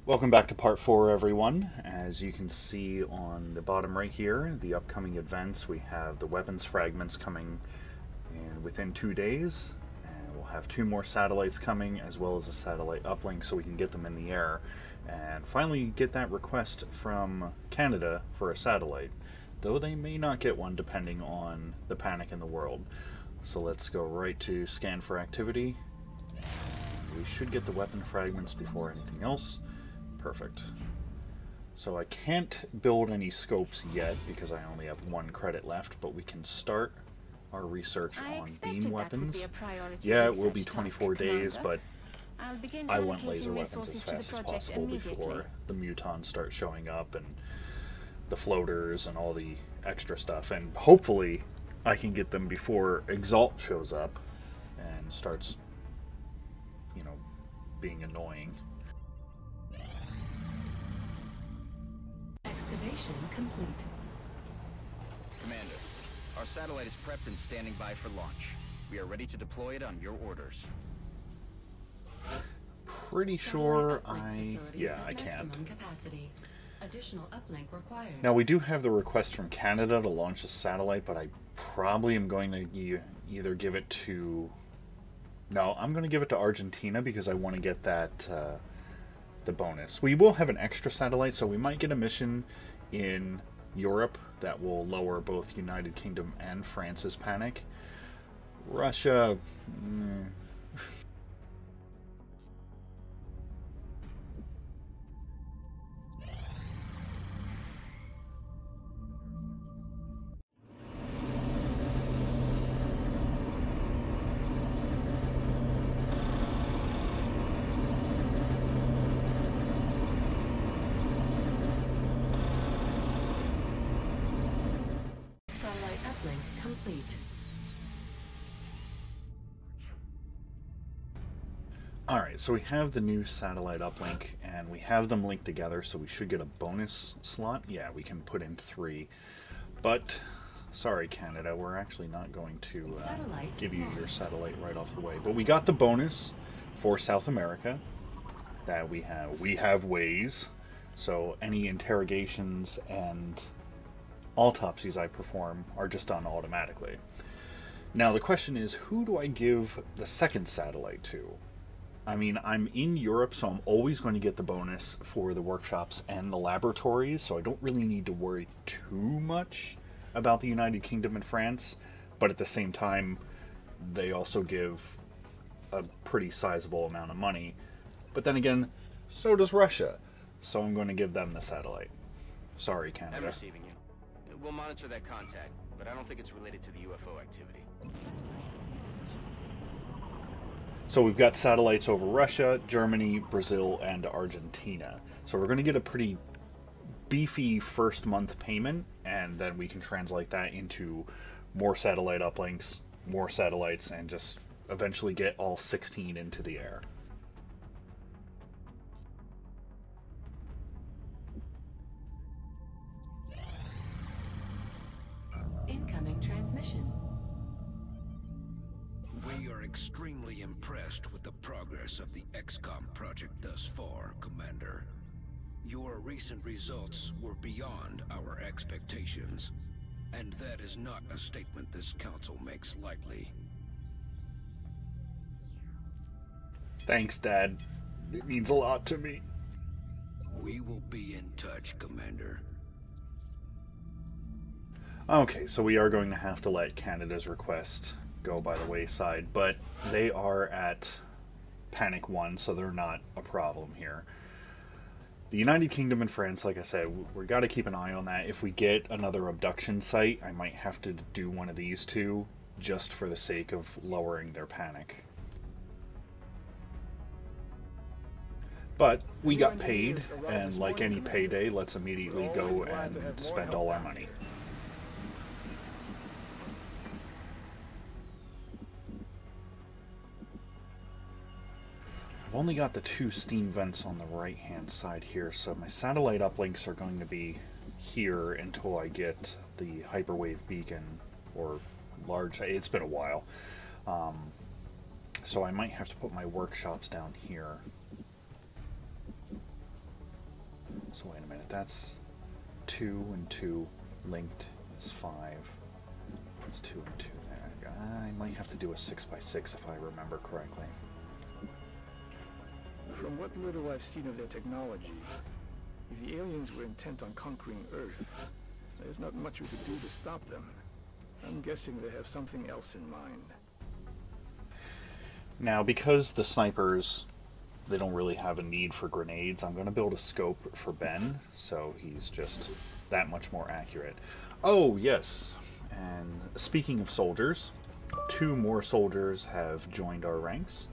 Welcome back to part 4, everyone. As you can see on the bottom right here, the upcoming events, we have the weapons fragments coming in within 2 days, and we'll have 2 more satellites coming, as well as a satellite uplink so we can get them in the air, and finally get that request from Canada for a satellite, though they may not get one depending on the panic in the world. So let's go right to scan for activity. We should get the weapon fragments before anything else. Perfect. So I can't build any scopes yet because I only have 1 credit left, but we can start our research on beam weapons. Yeah, it will be 24 days, but I want laser weapons as fast as possible before the mutons start showing up and the floaters and all the extra stuff. And hopefully I can get them before Exalt shows up and starts, you know, being annoying. Excavation complete. Commander, our satellite is prepped and standing by for launch. We are ready to deploy it on your orders. Pretty sure I can. Additional uplink required. Now we do have the request from Canada to launch a satellite, but I probably am going to either give it to... No, I'm going to give it to Argentina because I want to get that the bonus. We will have an extra satellite, so we might get a mission in Europe that will lower both United Kingdom and France's panic. Russia... Alright, so we have the new satellite uplink, and we have them linked together, so we should get a bonus slot. Yeah, we can put in 3. But, sorry Canada, we're actually not going to give you your satellite right off the way. But we got the bonus for South America that we have ways, so any interrogations and autopsies I perform are just done automatically. Now the question is, who do I give the second satellite to? I mean, I'm in Europe, so I'm always going to get the bonus for the workshops and the laboratories, so I don't really need to worry too much about the United Kingdom and France, but at the same time, they also give a pretty sizable amount of money. But then again, so does Russia, so I'm going to give them the satellite. Sorry, Canada. I'm receiving you. We'll monitor that contact, but I don't think it's related to the UFO activity. So we've got satellites over Russia, Germany, Brazil, and Argentina. So we're going to get a pretty beefy first month payment, and then we can translate that into more satellite uplinks, more satellites, and just eventually get all 16 into the air. Incoming transmission. We are extremely impressed with the progress of the XCOM project thus far, Commander. Your recent results were beyond our expectations, and that is not a statement this council makes lightly. Thanks, Dad. It means a lot to me. We will be in touch, Commander. Okay, so we are going to have to let Canada's request go by the wayside, but they are at Panic 1, so they're not a problem here. The United Kingdom and France, like I said, we got to keep an eye on that. If we get another abduction site, I might have to do one of these two just for the sake of lowering their panic. But we got paid, and like any payday, let's immediately go and spend all our money. I've only got the 2 steam vents on the right hand side here, so my satellite uplinks are going to be here until I get the hyperwave beacon, or large, it's been a while. So I might have to put my workshops down here. So wait a minute, that's 2 and 2 linked is 5. It's 2 and 2 there. I might have to do a 6x6 if I remember correctly. From what little I've seen of their technology, if the aliens were intent on conquering Earth, there's not much we could do to stop them. I'm guessing they have something else in mind. Now, because the snipers, they don't really have a need for grenades, I'm going to build a scope for Ben, so he's just that much more accurate. Oh, yes. And speaking of soldiers, 2 more soldiers have joined our ranks.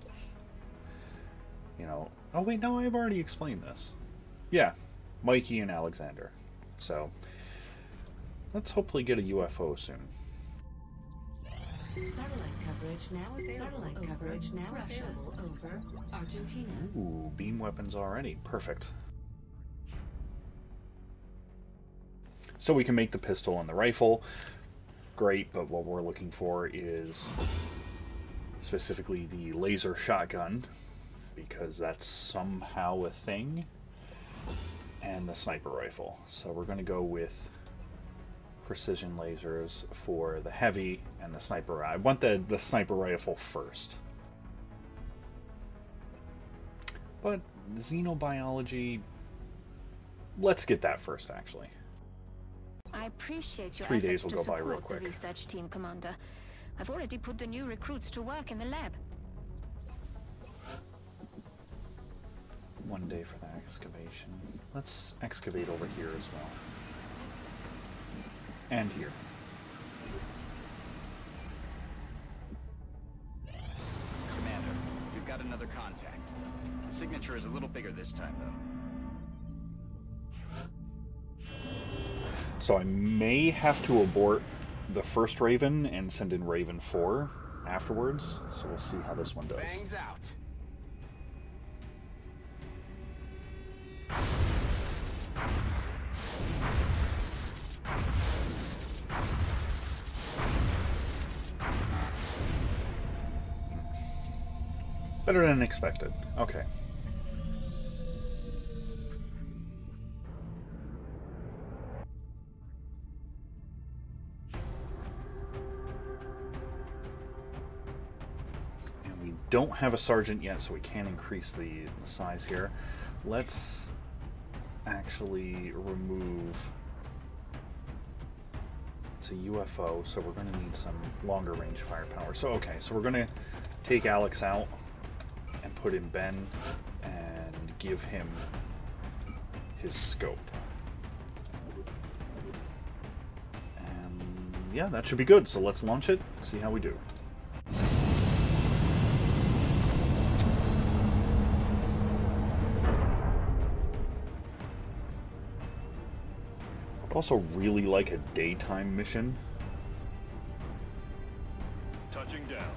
You know, oh wait, no, I've already explained this. Yeah, Mikey and Alexander. So, let's hopefully get a UFO soon. Satellite coverage now available. Satellite coverage now available over Argentina. Ooh, beam weapons already. Perfect. So we can make the pistol and the rifle. Great, but what we're looking for is specifically the laser shotgun, because that's somehow a thing, and the sniper rifle. So we're going to go with precision lasers for the heavy and the sniper. I want the sniper rifle first. But xenobiology, let's get that first, actually. I appreciate your 3 days efforts will to go by real support the quick. research team, Commander. I've already put the new recruits to work in the lab. 1 day for the excavation. Let's excavate over here as well. And here. Commander, we've got another contact. The signature is a little bigger this time, though. So I may have to abort the first Raven and send in Raven 4 afterwards. So we'll see how this one does. Bangs out. Better than expected. Okay. And we don't have a sergeant yet, so we can't increase the size here. Let's actually remove... It's a UFO, so we're going to need some longer range firepower. So, okay, so we're going to take Alex out and put in Ben and give him his scope. And yeah, that should be good. So let's launch it, see how we do. I'd also really like a daytime mission. Touching down.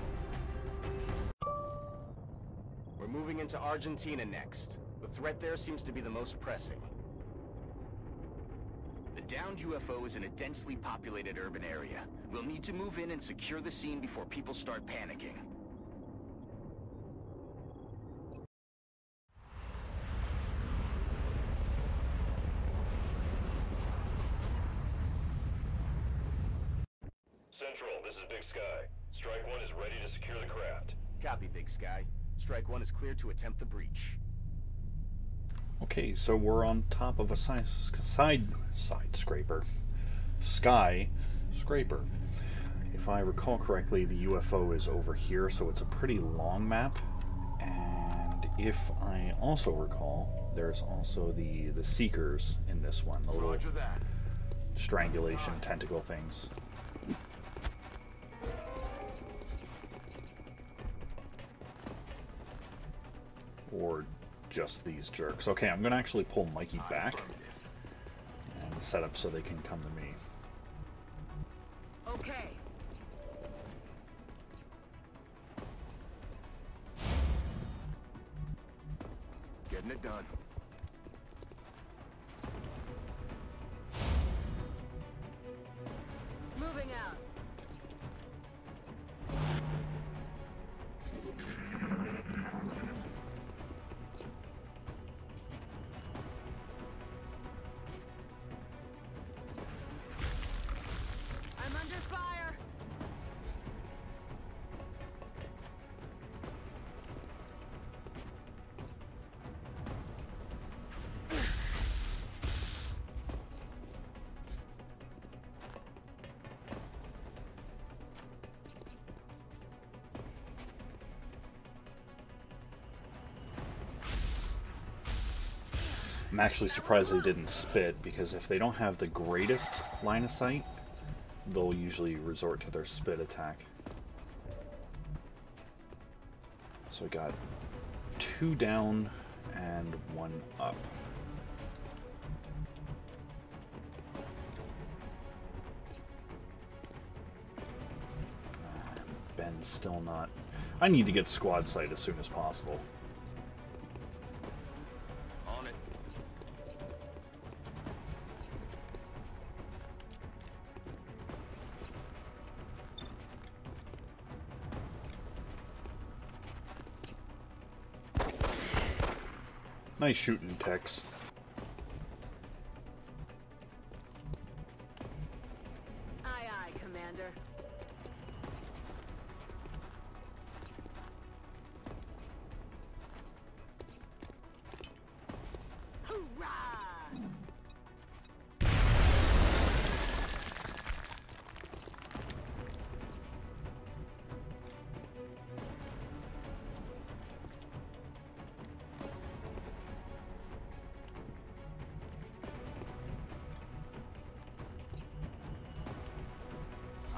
We're moving into Argentina next. The threat there seems to be the most pressing. The downed UFO is in a densely populated urban area. We'll need to move in and secure the scene before people start panicking. Central, this is Big Sky. Strike 1 is ready to secure the craft. Copy, Big Sky. Strike 1 is clear to attempt the breach. Okay, so we're on top of a side scraper. Sky scraper. If I recall correctly, the UFO is over here, so it's a pretty long map. And if I also recall, there's also the Seekers in this one, the little Roger that. strangulation tentacle things. Or just these jerks. Okay, I'm gonna actually pull Mikey back and set up so they can come to me. Okay. Getting it done. Moving out. I'm actually surprised they didn't spit, because if they don't have the greatest line of sight, they'll usually resort to their spit attack. So we got 2 down and 1 up. Ben's still not... I need to get squad sight as soon as possible. On it. Nice shooting, Tex. Aye, aye, Commander. Hoorah!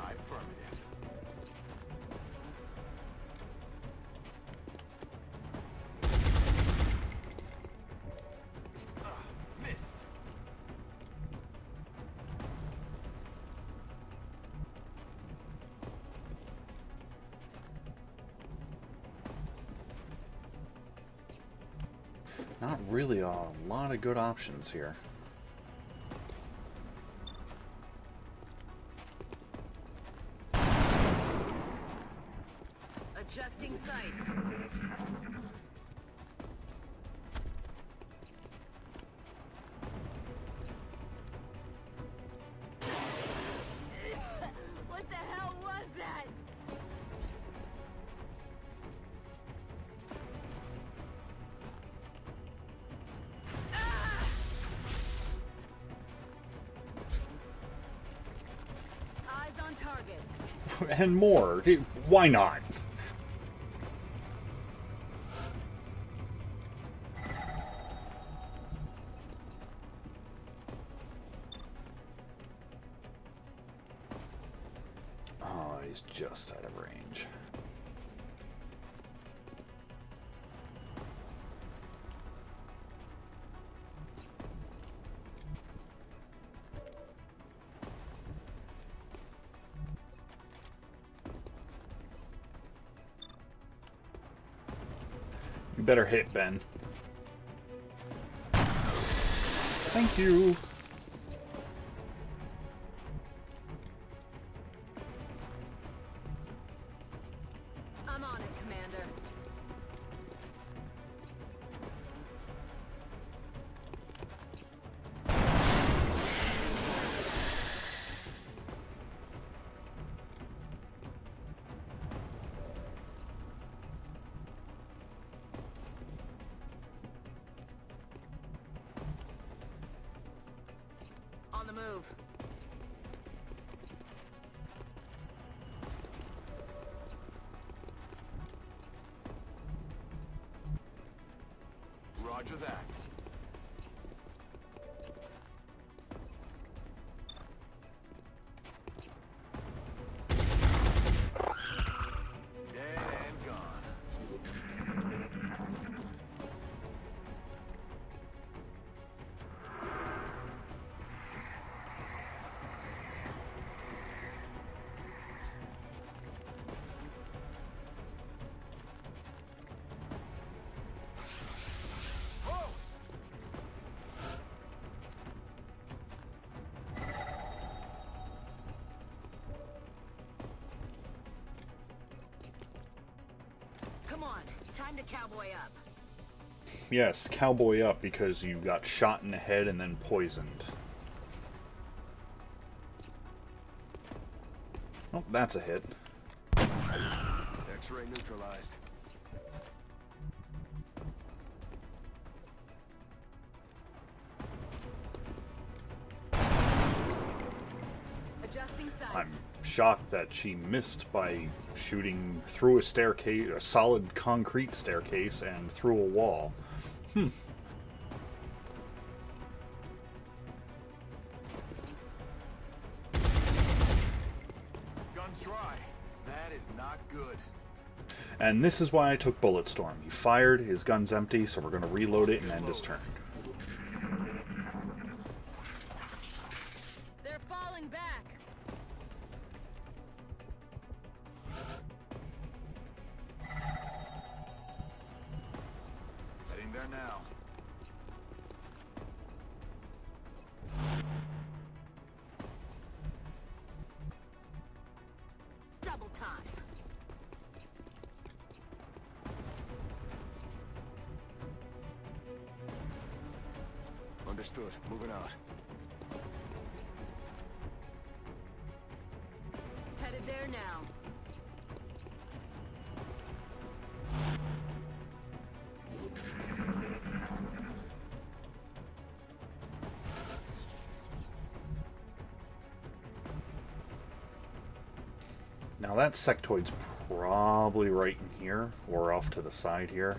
Affirmative. Missed. Not really a lot of good options here. Adjusting sights. What the hell was that? Ah! Eyes on target. And more. Why not? Oh, he's just out of range. You better hit, Ben. Thank you. I'm on it, Commander. On the move. Roger that. Dead and gone. Come on, time to cowboy up. Yes, cowboy up because you got shot in the head and then poisoned. Oh, that's a hit. X-ray neutralized. Adjusting sights. I'm shocked that she missed by shooting through a staircase, a solid concrete staircase, and through a wall. That is not good. And this is why I took Bulletstorm. He fired, his gun's empty, so we're going to reload it and end his turn. They're falling back. Heading there now. Double time. Understood. Moving out. Headed there now. Now that sectoid's probably right in here, or off to the side here.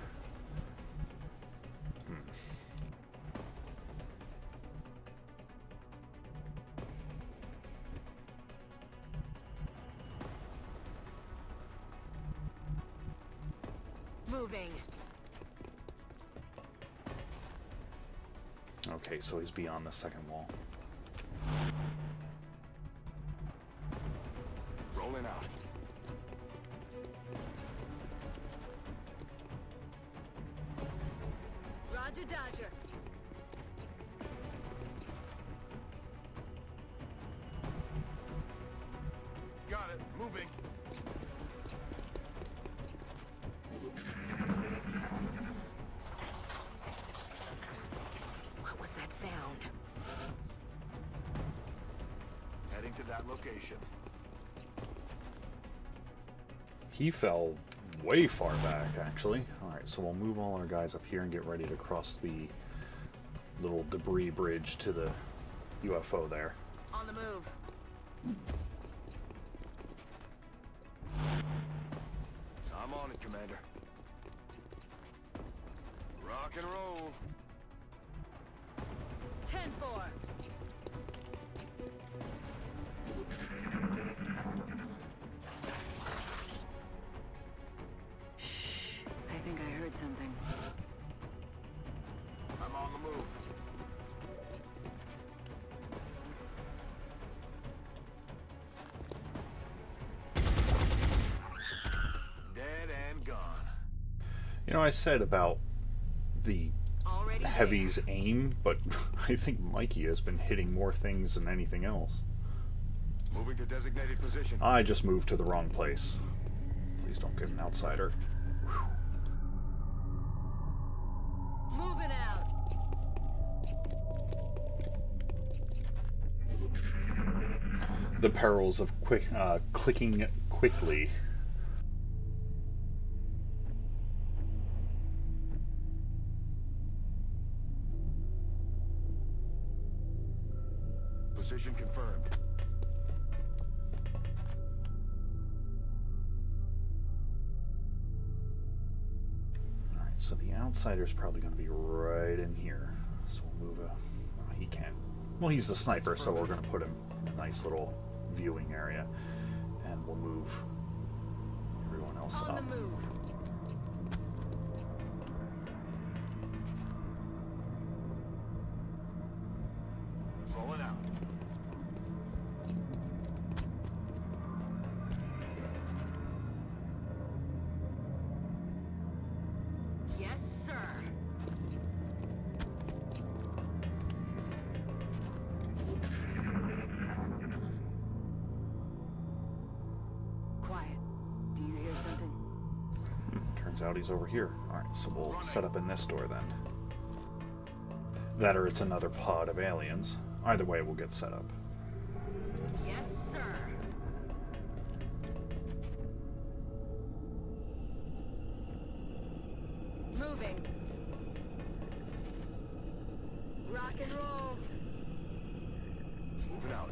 Moving. Okay, so he's beyond the second wall. Rolling out. Roger Dodger. Got it. Moving. What was that sound? Heading to that location. He fell way far back, actually. Alright, so we'll move all our guys up here and get ready to cross the little debris bridge to the UFO there. On the move. I'm on it, Commander. Rock and roll. 10-4. Shh. I think I heard something. I'm on the move. Dead and gone. You know, I said about the Already Heavy's aim, but I think Mikey has been hitting more things than anything else. Moving to designated position. I just moved to the wrong place. Please don't get an outsider. Whew. moving out. The perils of clicking quickly. Position confirmed. Alright, so the outsider's probably going to be right in here. So we'll move he can't. Well, he's the sniper, so we're going to put him in a nice little viewing area. And we'll move everyone else On up. the move. Rolling out. Yes, sir. Quiet. Do you hear something? Turns out he's over here. Alright, so we'll set up in this door then. That or it's another pod of aliens. Either way, we'll get set up. Yes, sir. Moving. Rock and roll. Moving out.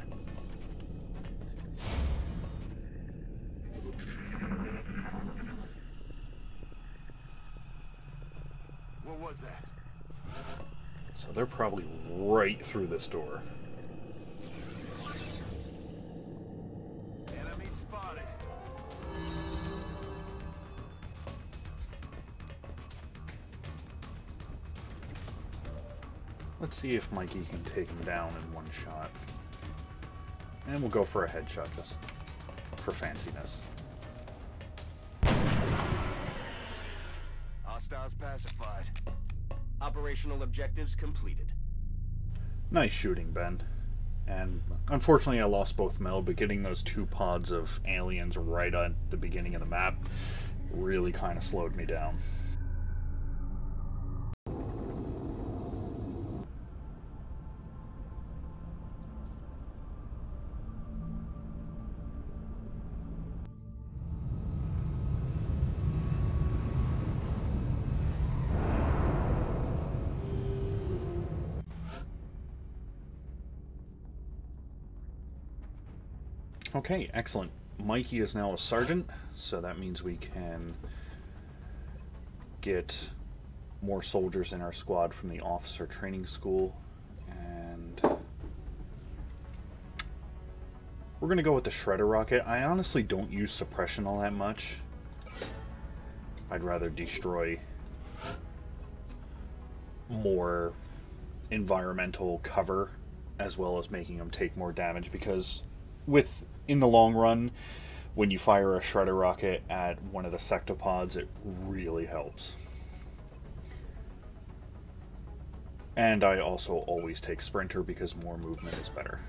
What was that? So they're probably right through this door. Enemy spotted. Let's see if Mikey can take him down in one shot. And we'll go for a headshot just for fanciness. Hostiles pacified. Operational objectives completed. Nice shooting, Ben. And unfortunately I lost both Mel, but getting those 2 pods of aliens right at the beginning of the map really kind of slowed me down. Okay, excellent. Mikey is now a sergeant, so that means we can get more soldiers in our squad from the officer training school. And we're going to go with the shredder rocket. I honestly don't use suppression all that much. I'd rather destroy more environmental cover as well as making them take more damage, because in the long run, when you fire a shredder rocket at one of the sectopods, it really helps. And I also always take sprinter because more movement is better.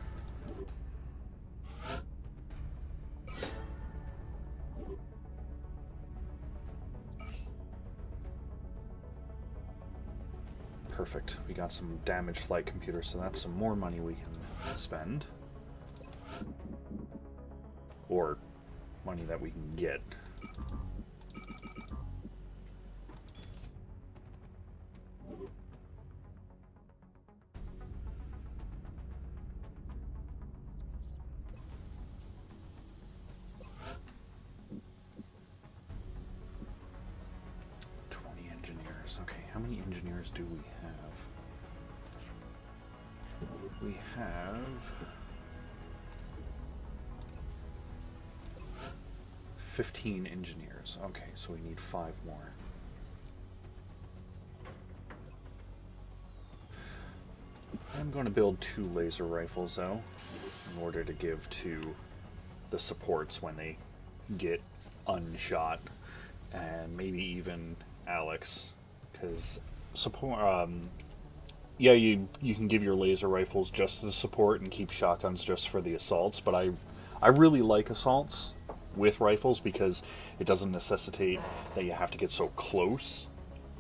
Perfect. We got some damaged flight computers, so that's some more money we can spend. Or money that we can get. Okay, how many engineers do we have? We have 15 engineers. Okay, so we need 5 more. I'm going to build 2 laser rifles, though, in order to give to the supports when they get unshot, and maybe even Alex. Because support, yeah, you can give your laser rifles just to the support and keep shotguns just for the assaults. But I really like assaults with rifles because it doesn't necessitate that you have to get so close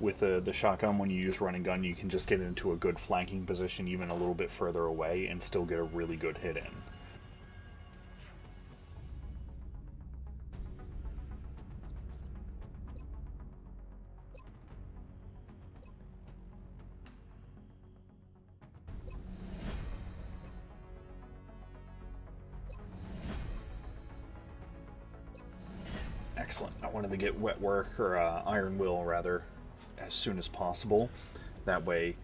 with the shotgun. When you use run and gun, you can just get into a good flanking position even a little bit further away and still get a really good hit in. Excellent. I wanted to get wet work, or iron will rather, as soon as possible. That way,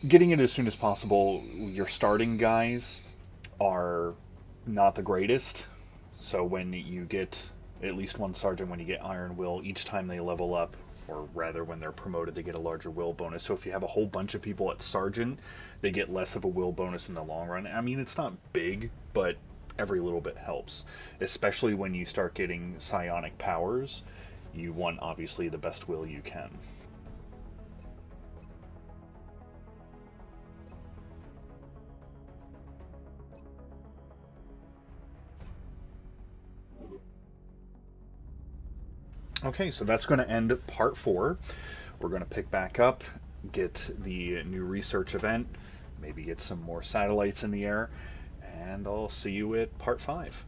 getting it as soon as possible, your starting guys are not the greatest. So when you get at least 1 sergeant, when you get iron will, each time they level up, or rather when they're promoted, they get a larger will bonus. So if you have a whole bunch of people at sergeant, they get less of a will bonus in the long run. I mean, it's not big, but every little bit helps, especially when you start getting psionic powers. You want, obviously, the best will you can. Okay, so that's going to end part 4. We're going to pick back up, get the new research event, maybe get some more satellites in the air, and I'll see you at part 5.